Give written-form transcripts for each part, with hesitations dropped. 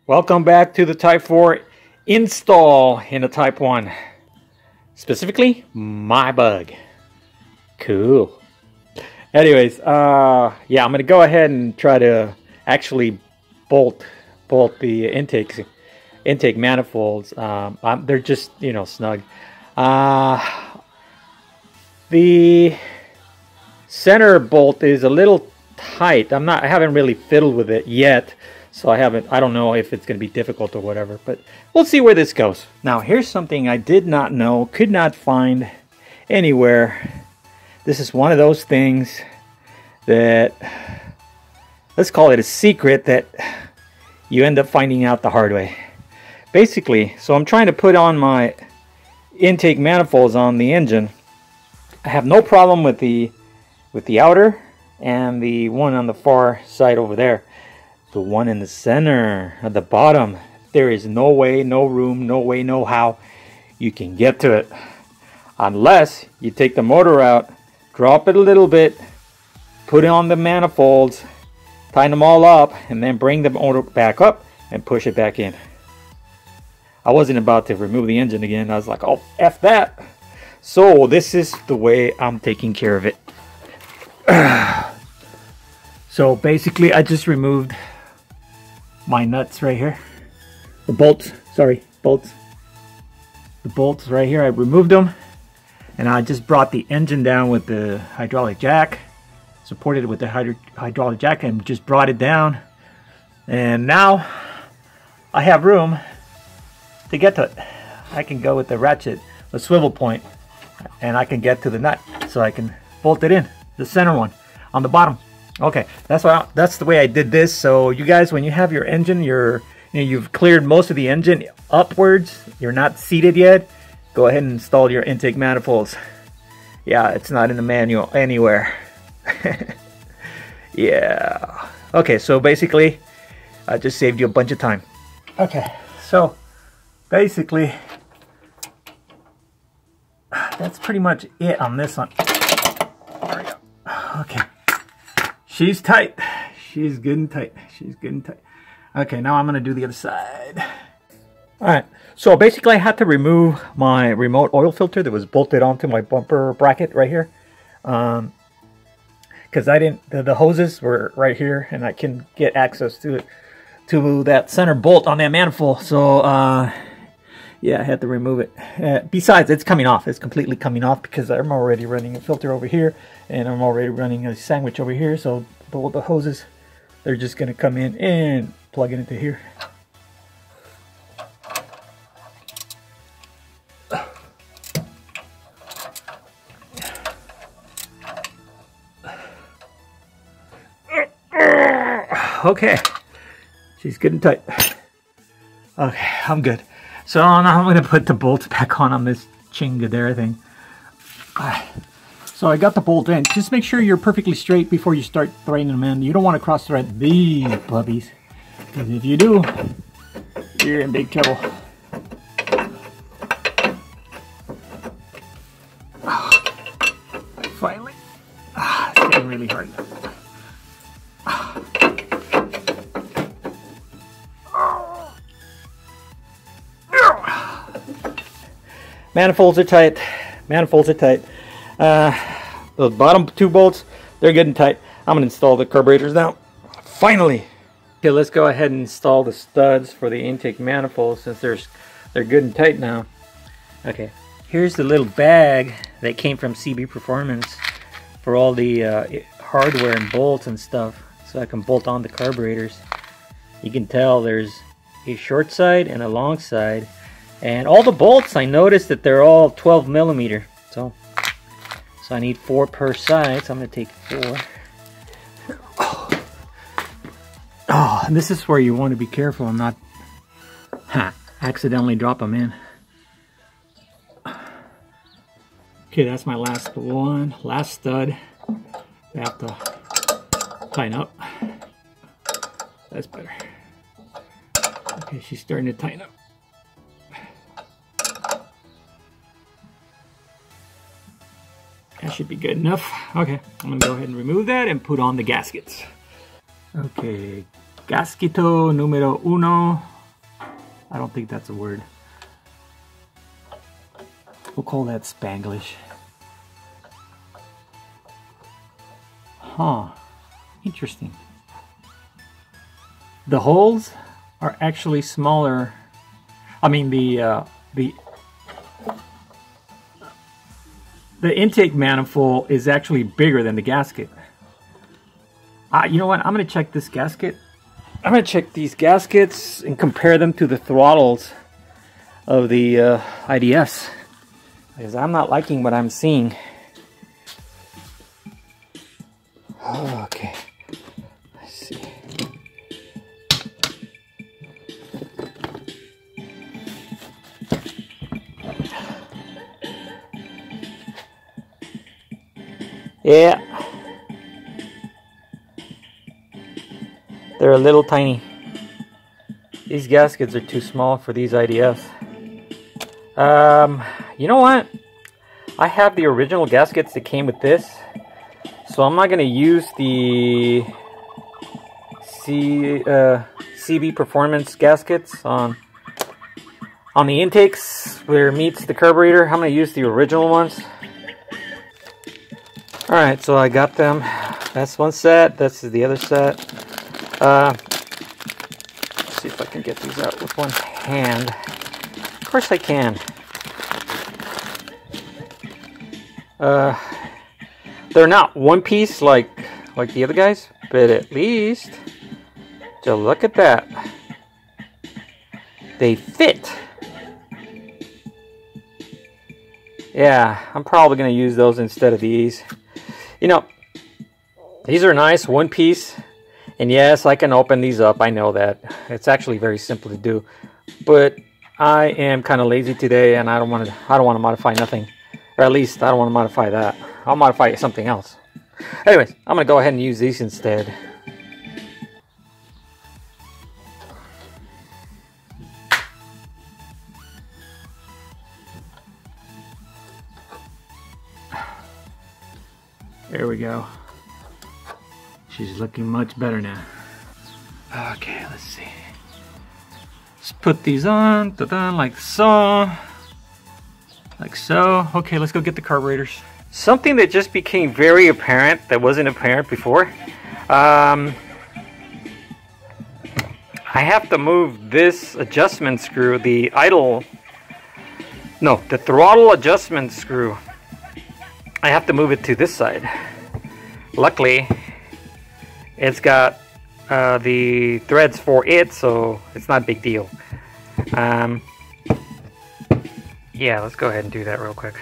Welcome back to the Type 4 install in a Type 1. Specifically, my bug. Cool. Anyways, yeah, I'm going to go ahead and try to actually bolt the intake manifolds. They're just, snug. The center bolt is a little tight. I haven't really fiddled with it yet. So I don't know if it's going to be difficult or whatever, but we'll see where this goes. Now here's something I did not know, could not find anywhere. This is one of those things that, let's call it a secret that you end up finding out the hard way. Basically, so I'm trying to put on my intake manifolds on the engine. I have no problem with the outer and the one on the far side over there. The one in the center at the bottom, there is no way, no room, no way, no how you can get to it unless you take the motor out, drop it a little bit, put it on the manifolds, tighten them all up, and then bring the motor back up and push it back in. I wasn't about to remove the engine again. I was like, oh, F that. So this is the way I'm taking care of it. So basically I just removed my nuts right here, the bolts right here. I removed them and I just brought the engine down with the hydraulic jack, supported it with the hydraulic jack, and just brought it down, and now I have room to get to it. I can go with the ratchet, the swivel point, and I can get to the nut so I can bolt it in, the center one on the bottom. Okay, that's the way I did this. So you guys, when you have your engine, you've cleared most of the engine upwards, you're not seated yet, go ahead and install your intake manifolds. Yeah, it's not in the manual anywhere. Yeah. Okay, so basically I just saved you a bunch of time. Okay, so basically that's pretty much it on this one. There we go. Okay. She's tight. She's good and tight. She's good and tight. Okay, now I'm going to do the other side. Alright, so basically I had to remove my remote oil filter that was bolted onto my bumper bracket right here. Because the hoses were right here and I can get access to it, to that center bolt on that manifold. So, yeah, I had to remove it. Besides, it's coming off. It's completely coming off because I'm already running a filter over here and I'm already running a sandwich over here. So the hoses, they're just going to come in and plug it into here. Okay, she's good and tight. Okay, I'm good. So now I'm going to put the bolts back on this chingadera thing. So I got the bolt in. Just make sure you're perfectly straight before you start threading them in. You don't want to cross thread these puppies, because if you do, you're in big trouble. Finally. It's getting really hard. Manifolds are tight. Manifolds are tight. Those bottom two bolts, they're good and tight. I'm going to install the carburetors now. Finally. Okay, let's go ahead and install the studs for the intake manifolds since they're good and tight now. Okay, here's the little bag that came from CB Performance for all the hardware and bolts and stuff, so I can bolt on the carburetors. You can tell there's a short side and a long side. And all the bolts, I noticed that they're all 12 millimeter. So I need 4 per side, so I'm going to take 4. Oh, and this is where you want to be careful and not accidentally drop them in. Okay, that's my last one, last stud. I have to tighten up. That's better. Okay, she's starting to tighten up. That should be good enough. Okay, I'm gonna go ahead and remove that and put on the gaskets. Okay, gasquito número 1 I don't think that's a word. We'll call that Spanglish. Huh. Interesting. The holes are actually smaller. I mean, the intake manifold is actually bigger than the gasket. You know what? I'm going to check this gasket. I'm going to check these gaskets and compare them to the throttles of the IDFs, because I'm not liking what I'm seeing. Okay. Let's see. Yeah. They're a little tiny. These gaskets are too small for these IDFs. You know what? I have the original gaskets that came with this, so I'm not going to use the CB Performance gaskets on the intakes where it meets the carburetor. I'm going to use the original ones. Alright, so I got them. That's one set. This is the other set. Let's see if I can get these out with one hand. Of course I can. They're not one piece like the other guys, but at least, just look at that. They fit. Yeah, I'm probably going to use those instead of these. You know, these are nice, one piece. And yes, I can open these up. I know that. It's actually very simple to do. But I am kind of lazy today, and I don't want to modify nothing. Or at least I don't want to modify that. I'll modify something else. Anyways, I'm going to go ahead and use these instead. There we go. She's looking much better now. Okay, let's see. Let's put these on, like so. Like so. Okay, let's go get the carburetors. Something that just became very apparent that wasn't apparent before. I have to move this adjustment screw, the throttle adjustment screw. I have to move it to this side. Luckily, it's got the threads for it, so it's not a big deal. Yeah, let's go ahead and do that real quick.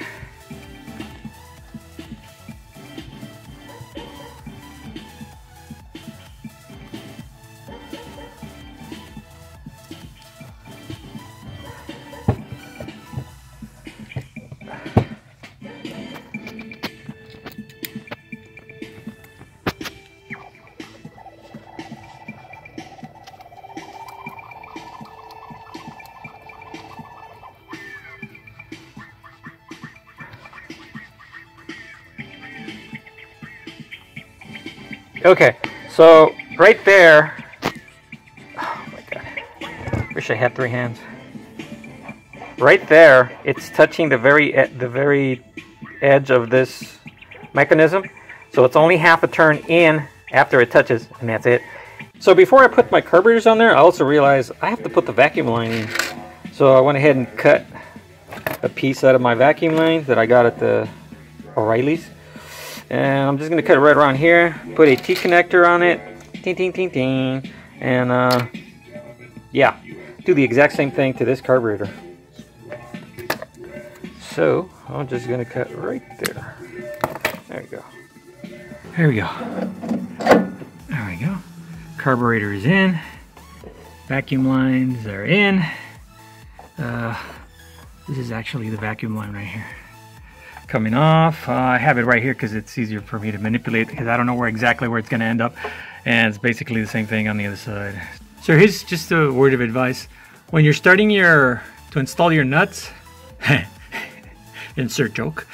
Okay, so right there, oh my god, wish I had 3 hands. Right there, it's touching the very edge of this mechanism, so it's only half a turn in after it touches, and that's it. So before I put my carburetors on there, I also realized I have to put the vacuum line in. So I went ahead and cut a piece out of my vacuum line that I got at the O'Reilly's. And I'm just going to cut it right around here, put a T-connector on it, ting, ting, ting, ting, and yeah, do the exact same thing to this carburetor. So, I'm just going to cut right there. There we go. There we go. There we go. Carburetor is in. Vacuum lines are in. This is actually the vacuum line right here. Coming off. I have it right here because it's easier for me to manipulate because I don't know exactly where it's going to end up, and it's basically the same thing on the other side. So here's just a word of advice: when you're starting to install your nuts, insert joke,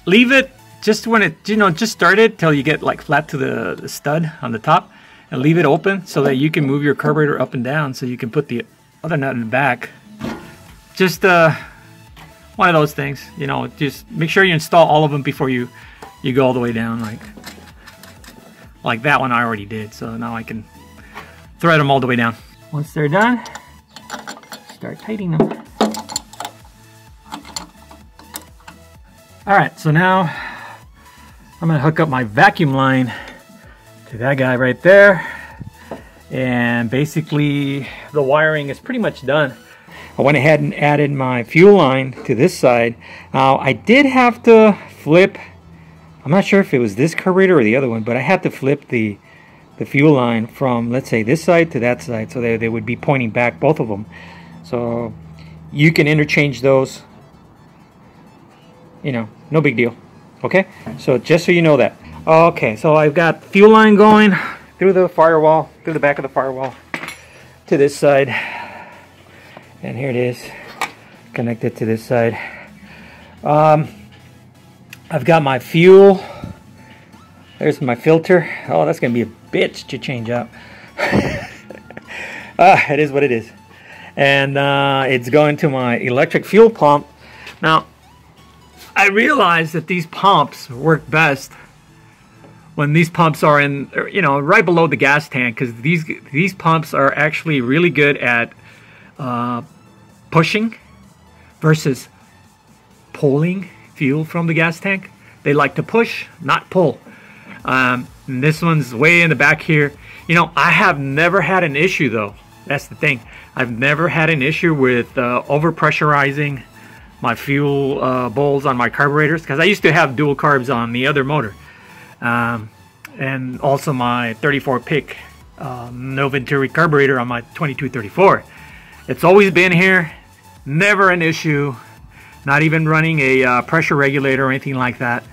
leave it just when it just start it till you get like flat to the stud on the top, and leave it open so that you can move your carburetor up and down so you can put the other nut in the back. Just one of those things, you know, just make sure you install all of them before you go all the way down, like that one I already did. So now I can thread them all the way down. Once they're done, start tightening them. All right, so now I'm gonna hook up my vacuum line to that guy right there. And basically the wiring is pretty much done. I went ahead and added my fuel line to this side. Now I did have to flip, I'm not sure if it was this carburetor or the other one, but I had to flip the fuel line from, let's say, this side to that side, so they would be pointing back, both of them. So you can interchange those, you know, no big deal. Okay, so just so you know that. Okay, so I've got fuel line going through the firewall, through the back of the firewall to this side. And here it is, connected to this side. I've got my fuel. There's my filter. Oh, that's gonna be a bitch to change out. It is what it is. And it's going to my electric fuel pump. Now, I realize that these pumps work best when these pumps are in, you know, right below the gas tank, because these pumps are actually really good at pushing versus pulling fuel from the gas tank. They like to push, not pull. And this one's way in the back here. You know, I have never had an issue though. That's the thing. I've never had an issue with over pressurizing my fuel bowls on my carburetors, because I used to have dual carbs on the other motor. And also my 34 pick no Venturi carburetor on my 2234. It's always been here, never an issue, not even running a pressure regulator or anything like that.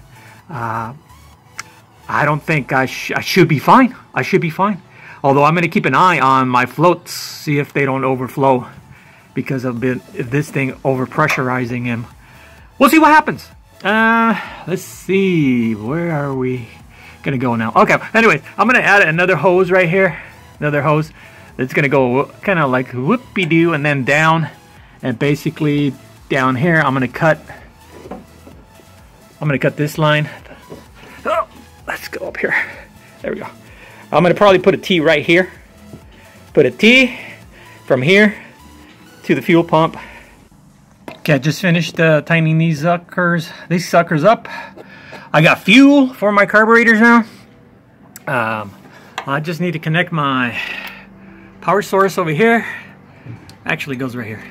I don't think I should be fine. I should be fine. Although I'm going to keep an eye on my floats, see if they don't overflow because of this thing over pressurizing him. We'll see what happens. Let's see, where are we gonna go now? Okay, anyways, I'm gonna add another hose right here, another hose that's gonna go kind of like whoopie-doo and then down, and basically down here I'm gonna cut this line. Oh, let's go up here. There we go. I'm gonna probably put a T right here, put a T from here to the fuel pump. Okay, I just finished tightening these suckers up. I got fuel for my carburetors now. I just need to connect my power source over here. Actually, it goes right here.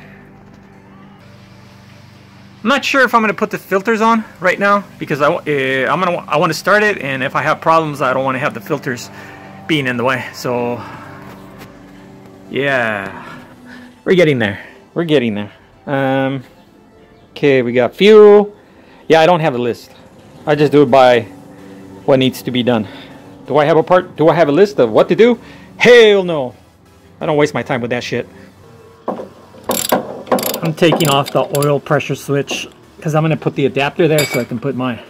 I'm not sure if I'm going to put the filters on right now because I want to start it, and if I have problems, I don't want to have the filters being in the way. So, yeah, we're getting there. We're getting there. Okay, we got fuel. Yeah, I don't have a list. I just do it by what needs to be done. Do I have a list of what to do? Hell no. I don't waste my time with that shit. I'm taking off the oil pressure switch because I'm going to put the adapter there so I can put my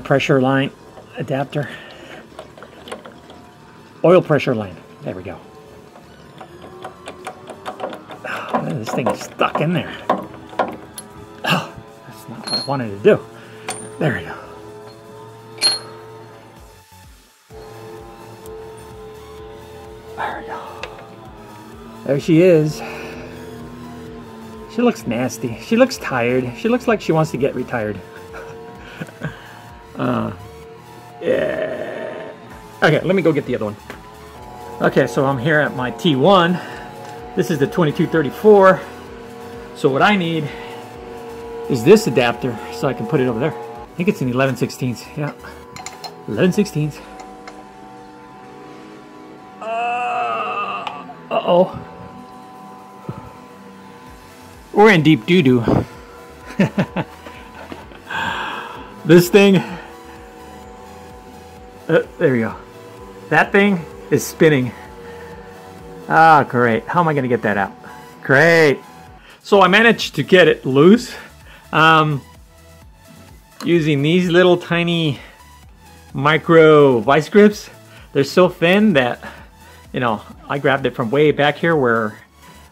pressure line adapter. Oil pressure line. There we go. Oh, this thing is stuck in there. Oh, that's not what I wanted to do. There we go. There we go. There she is. She looks nasty. She looks tired. She looks like she wants to get retired. Yeah. Okay, let me go get the other one. Okay, so I'm here at my T1. This is the 2234. So what I need is this adapter so I can put it over there. I think it's an 11/16. Yeah, 11/16. Uh-oh. We're in deep doo-doo. This thing, there we go. That thing is spinning. Ah, great. How am I going to get that out? Great. So I managed to get it loose using these little tiny micro vice grips. they're so thin that, you know, I grabbed it from way back here where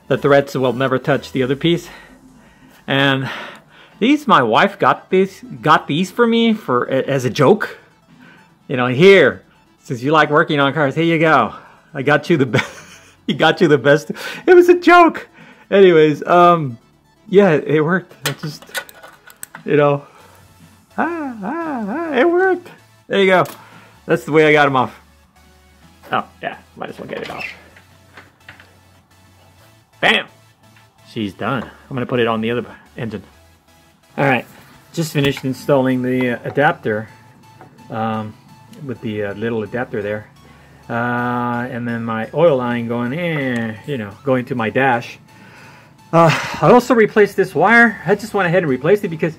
the threads will never touch the other piece. And these, my wife got these for me as a joke. You know, here, since you like working on cars, here you go. I got you the best. He got you the best. It was a joke. Anyways, yeah, it worked. It just, you know, it worked. There you go. That's the way I got them off. Oh, yeah, might as well get it off. Bam! She's done. I'm gonna put it on the other engine. All right, just finished installing the adapter with the little adapter there. And then my oil line going you know, going to my dash. I also replaced this wire. I just went ahead and replaced it because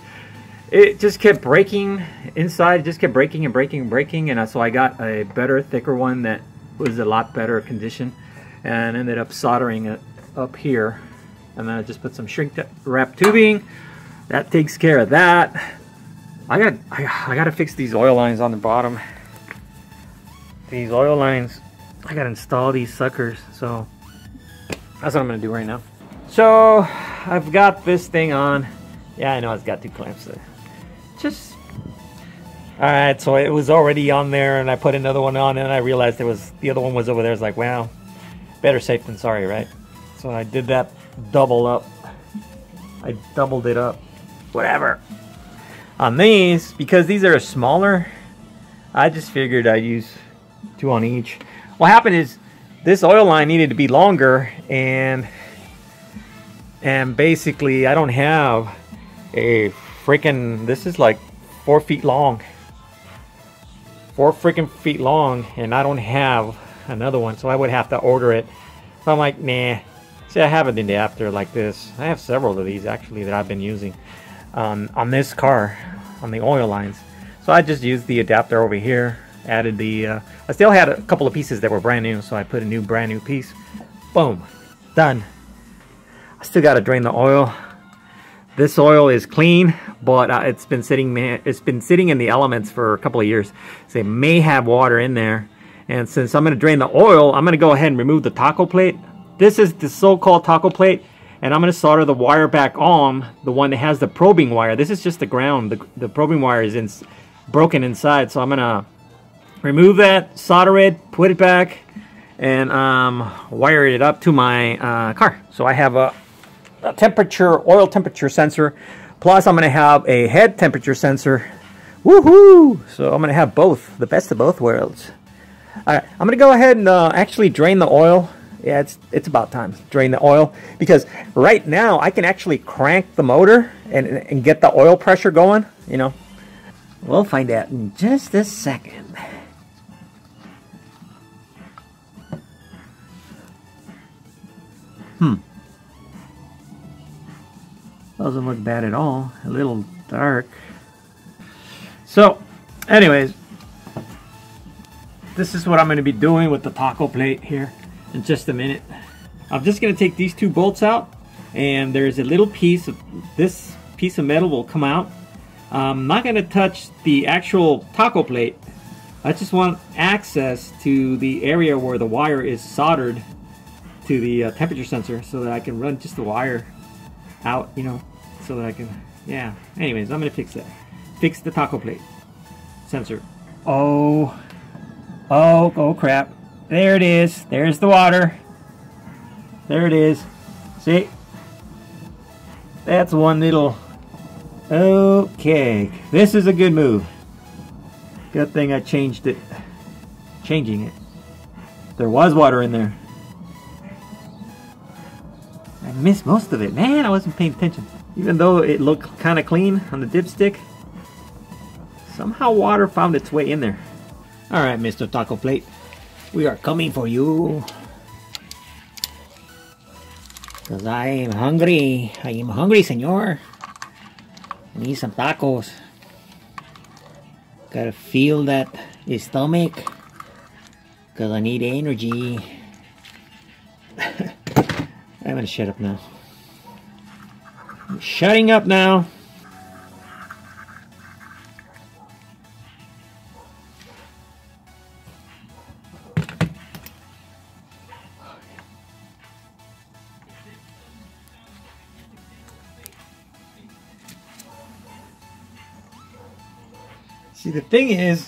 it just kept breaking inside. It just kept breaking and breaking and breaking, and so I got a better, thicker one that was a lot better condition, and ended up soldering it up here. And then I just put some shrink wrap tubing. That takes care of that. I got to fix these oil lines on the bottom. These oil lines, I gotta install these suckers, so that's what I'm gonna do right now. So I've got this thing on. Yeah, I know it's got 2 clamps there. Just all right. So it was already on there, and I put another one on, and I realized the other one was over there. It's like, well, better safe than sorry, right? So I did that double up. I doubled it up. Whatever. On these, because these are smaller, I just figured I'd use 2 on each. What happened is this oil line needed to be longer, and basically I don't have a freaking, this is like 4 feet long, 4 freaking feet long, and I don't have another one, so I would have to order it. So I'm like, nah. See, I have an adapter like this. I have several of these actually that I've been using on this car, on the oil lines. So I just used the adapter over here. Added the I still had a couple of pieces that were brand new, so I put a brand new piece. Boom, done. I still got to drain the oil. This oil is clean, but it's been sitting in the elements for a couple of years, so it may have water in there. And since I'm going to drain the oil, I'm going to go ahead and remove the taco plate. This is the so-called taco plate, and I'm going to solder the wire back on, the one that has the probing wire. This is just the ground. The probing wire is broken inside, so I'm going to remove that, solder it, put it back, and wire it up to my car. So I have a oil temperature sensor, plus I'm going to have a head temperature sensor. Woohoo! So I'm going to have both, the best of both worlds. All right, I'm going to go ahead and actually drain the oil. Yeah, it's about time to drain the oil, because right now I can actually crank the motor and get the oil pressure going, you know. We'll find out in just a second. Doesn't look bad at all. A little dark. So, anyways, this is what I'm going to be doing with the taco plate here in just a minute. I'm just going to take these 2 bolts out, and there's a little piece of this piece of metal will come out. I'm not going to touch the actual taco plate. I just want access to the area where the wire is soldered to the temperature sensor, so that I can run just the wire out, you know, so that I can, yeah. Anyways, I'm gonna fix that. Fix the taco plate sensor. Oh crap. There it is. There's the water. There it is. See? That's one little, okay. This is a good move. Good thing I changed it. Changing it. There was water in there. I missed most of it. Man, I wasn't paying attention. Even though it looked kind of clean on the dipstick, somehow water found its way in there. Alright, Mr. Taco Plate. We are coming for you. Because I am hungry. I am hungry, senor. I need some tacos. Gotta feel that stomach. Because I need energy. I'm gonna shut up now. I'm shutting up now. See, the thing is,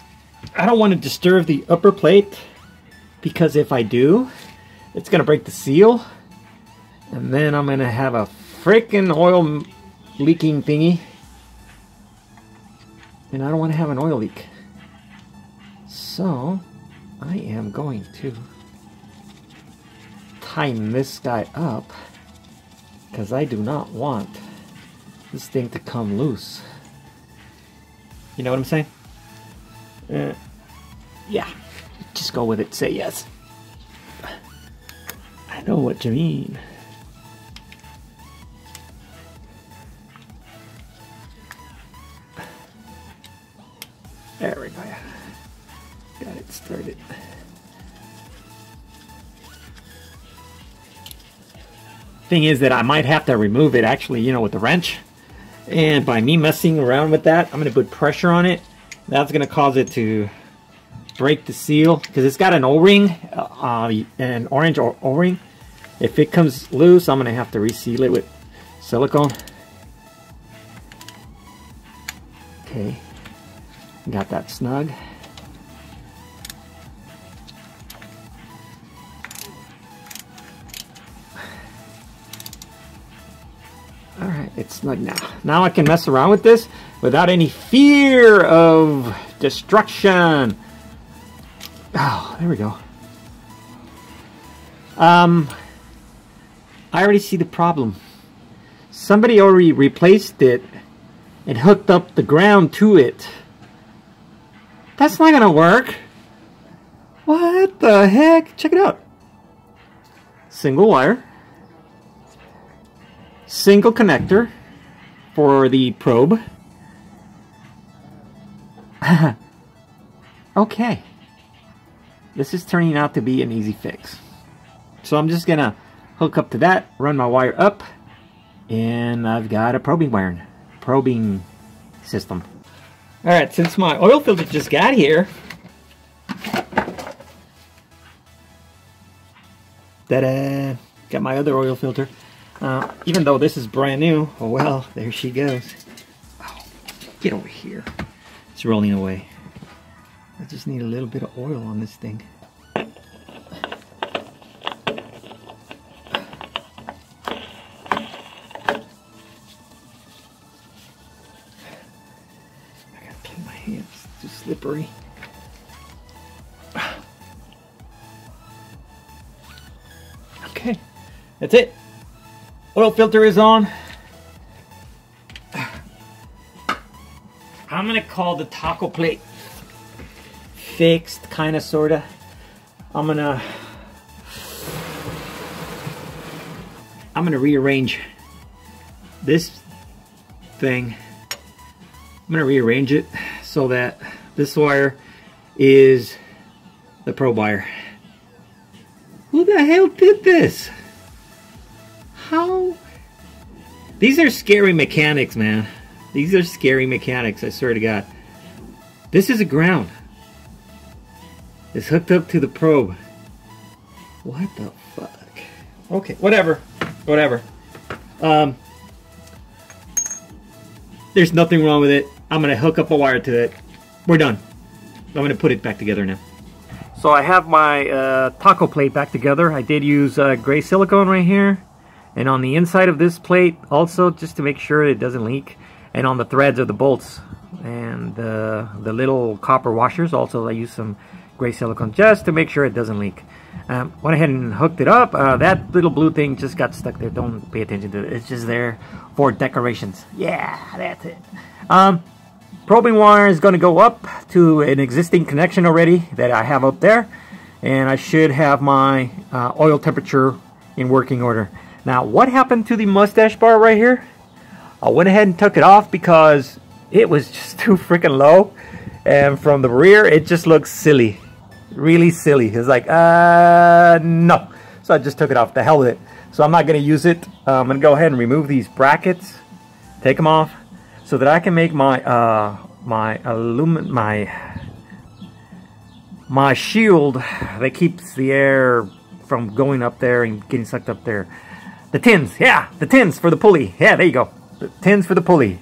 I don't want to disturb the upper plate, because if I do, it's going to break the seal, and then I'm going to have a freaking oil leaking thingy, and I don't want to have an oil leak. So I am going to tighten this guy up, because I do not want this thing to come loose. You know what I'm saying? Yeah, just go with it. Say yes. I know what you mean. There we go. Got it started. Thing is that I might have to remove it actually, you know, with the wrench. And by me messing around with that, I'm going to put pressure on it. That's going to cause it to break the seal, because it's got an O-ring, an orange O-ring. If it comes loose, I'm going to have to reseal it with silicone. Okay, got that snug. Alright, it's snug now. Now I can mess around with this without any fear of destruction. Oh, there we go. I already see the problem. Somebody already replaced it and hooked up the ground to it. That's not gonna work. What the heck? Check it out. Single wire. Single connector for the probe. Okay. This is turning out to be an easy fix. So I'm just gonna hook up to that, run my wire up, and I've got a probing system. Alright, since my oil filter just got here, ta-da! Got my other oil filter. Even though this is brand new, oh well, there she goes. Oh, get over here. It's rolling away. I just need a little bit of oil on this thing. I gotta clean my hands, it's too slippery. Okay, that's it. Oil filter is on. I'm gonna call the taco plate fixed, kind of, sorta. I'm gonna rearrange this thing. I'm gonna rearrange it so that this wire is the probe wire. Who the hell did this? How? These are scary mechanics, man. These are scary mechanics, I swear to God. This is a ground. It's hooked up to the probe. What the fuck? Okay, whatever. Whatever. There's nothing wrong with it. I'm gonna hook up a wire to it. We're done. I'm gonna put it back together now. So I have my taco plate back together. I did use gray silicone right here. And on the inside of this plate also, just to make sure it doesn't leak. And on the threads of the bolts and the little copper washers, also I use some gray silicone just to make sure it doesn't leak. Went ahead and hooked it up. That little blue thing just got stuck there. Don't pay attention to it. It's just there for decorations. Yeah, that's it. Probing wire is going to go up to an existing connection already that I have up there. And I should have my oil temperature in working order. Now, what happened to the mustache bar right here? I went ahead and took it off because it was just too freaking low. And from the rear, it just looks silly. Really silly. It's like, no. So I just took it off. The hell with it. So I'm not going to use it. I'm going to go ahead and remove these brackets. Take them off. So that I can make my my shield that keeps the air from going up there and getting sucked up there. The tins, yeah, the tins for the pulley. Yeah, there you go. The tins for the pulley.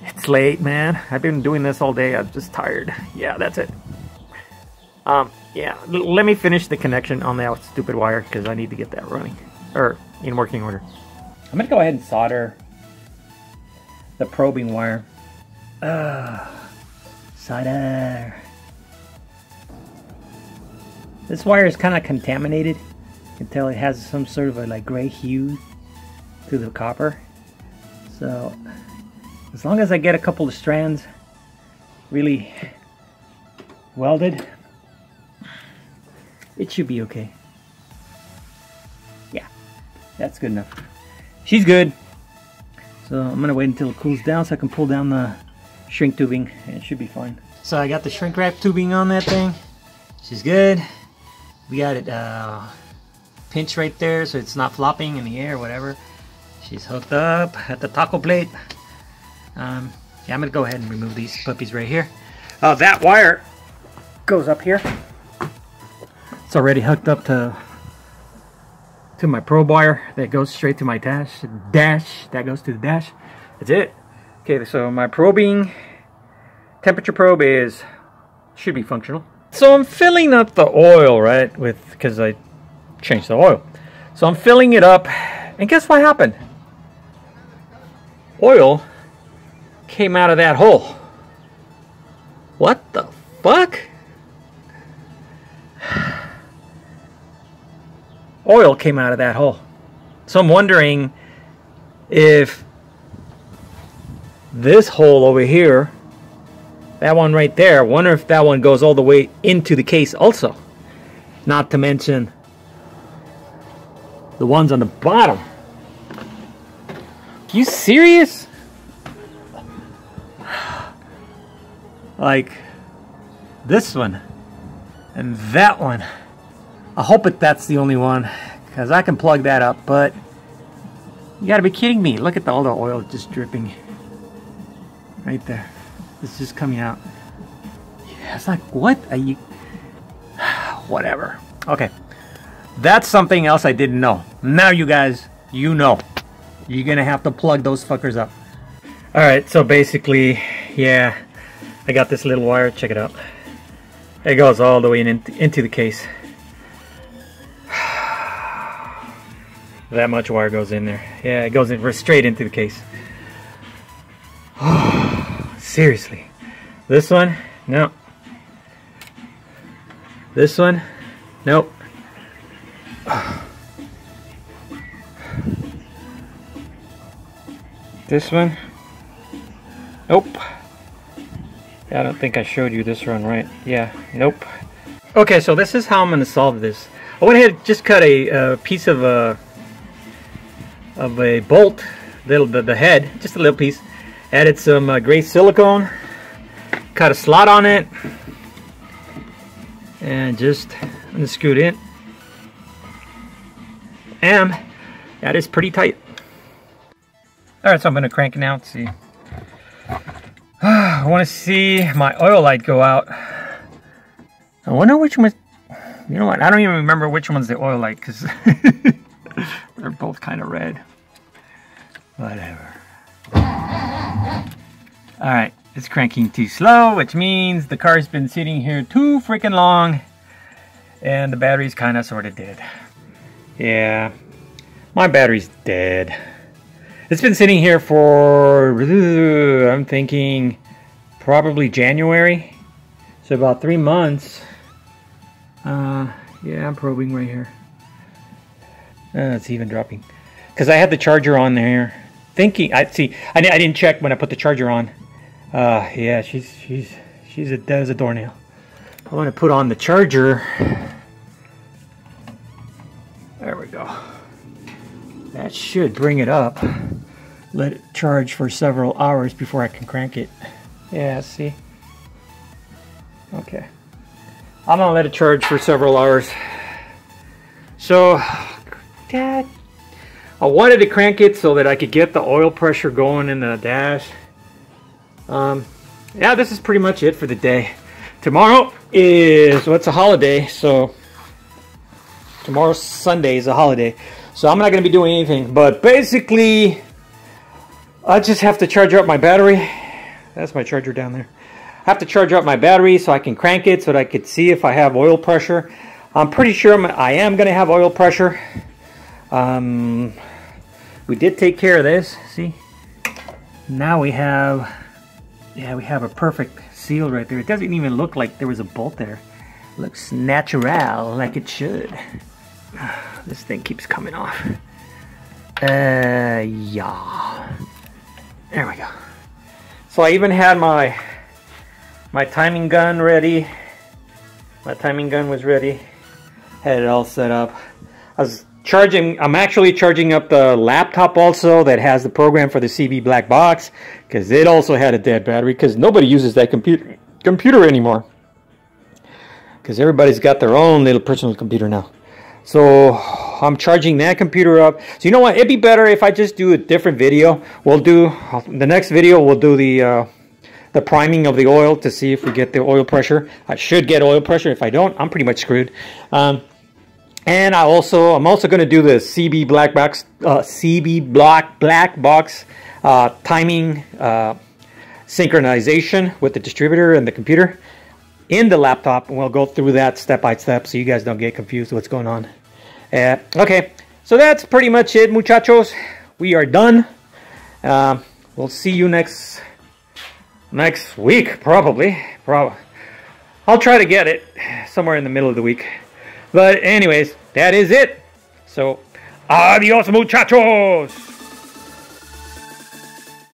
It's late, man. I've been doing this all day. I'm just tired. Yeah, that's it. Yeah, let me finish the connection on that stupid wire because I need to get that running or in working order. I'm gonna go ahead and solder the probing wire. Solder. This wire is kind of contaminated. You can tell it has some sort of a like gray hue to the copper. So as long as I get a couple of strands really welded, it should be okay. Yeah, that's good enough. She's good. So I'm gonna wait until it cools down so I can pull down the shrink tubing and it should be fine. So I got the shrink wrap tubing on that thing. She's good. We got it pinched right there so it's not flopping in the air or whatever. She's hooked up at the taco plate. Yeah, I'm gonna go ahead and remove these puppies right here. That wire goes up here. It's already hooked up to my probe wire that goes straight to my dash. That goes to the dash. That's it. Okay, so my probing temperature probe should be functional. So I'm filling up the oil, right? Because I changed the oil. So I'm filling it up, and guess what happened? Oil came out of that hole. What the fuck? Oil came out of that hole. So I'm wondering if this hole over here, that one right there, I wonder if that one goes all the way into the case also. Not to mention the ones on the bottom. You serious? Like this one and that one. I hope that's the only one because I can plug that up, but you gotta be kidding me. Look at all the oil just dripping right there. It's just coming out. Yeah, it's like, what are you? Whatever. Okay, that's something else I didn't know. Now you guys, you know. You're gonna have to plug those fuckers up. Alright, so basically, yeah, I got this little wire. Check it out. It goes all the way into the case. That much wire goes in there. Yeah, it goes in straight into the case. Seriously. This one? No. This one? Nope. This one? Nope. I don't think I showed you this one right. Yeah, nope. Okay, so this is how I'm going to solve this. I went ahead and just cut a piece of a bolt, the head, just a little piece. Added some gray silicone, cut a slot on it, and just unscrewed it. And that is pretty tight. Alright, so I'm going to crank it now. Let's see. I want to see my oil light go out. I wonder which one. You know what? I don't even remember which one's the oil light because they're both kind of red. Whatever. Alright, it's cranking too slow, which means the car's been sitting here too freaking long and the battery's kind of sort of dead. Yeah, my battery's dead. It's been sitting here for, I'm thinking, probably January. So about 3 months. Yeah, I'm probing right here. It's even dropping. Because I had the charger on there. Thinking, I didn't check when I put the charger on. Yeah, she's dead as a doornail. I want to put on the charger. There we go. That should bring it up. Let it charge for several hours before I can crank it. Yeah, see? Okay. I'm gonna let it charge for several hours. So, Dad, I wanted to crank it so that I could get the oil pressure going in the dash. Yeah, this is pretty much it for the day. Tomorrow is, well, it's a holiday, so tomorrow's Sunday is a holiday. So I'm not going to be doing anything, but basically I just have to charge up my battery That's my charger down there. I have to charge up my battery so I can crank it so that I could see if I have oil pressure. I'm pretty sure I am going to have oil pressure. We did take care of this. See? Now we have, yeah, we have a perfect seal right there. It doesn't even look like there was a bolt there. It looks natural, like it should. This thing keeps coming off. Yeah. There we go. So I even had my timing gun ready. My timing gun was ready. Had it all set up. I'm actually charging up the laptop also that has the program for the CB black box, because it also had a dead battery, because nobody uses that computer anymore. Because everybody's got their own little personal computer now. So I'm charging that computer up. So you know what? It'd be better if I just do a different video. We'll do the next video. We'll do the priming of the oil to see if we get the oil pressure. I should get oil pressure. If I don't, I'm pretty much screwed. And I'm also going to do the CB black box, timing synchronization with the distributor and the computer in the laptop, and we'll go through that step by step so you guys don't get confused what's going on. Okay, so that's pretty much it, muchachos. We are done. We'll see you next week, probably. I'll try to get it somewhere in the middle of the week. But anyways, that is it. So, adios, muchachos.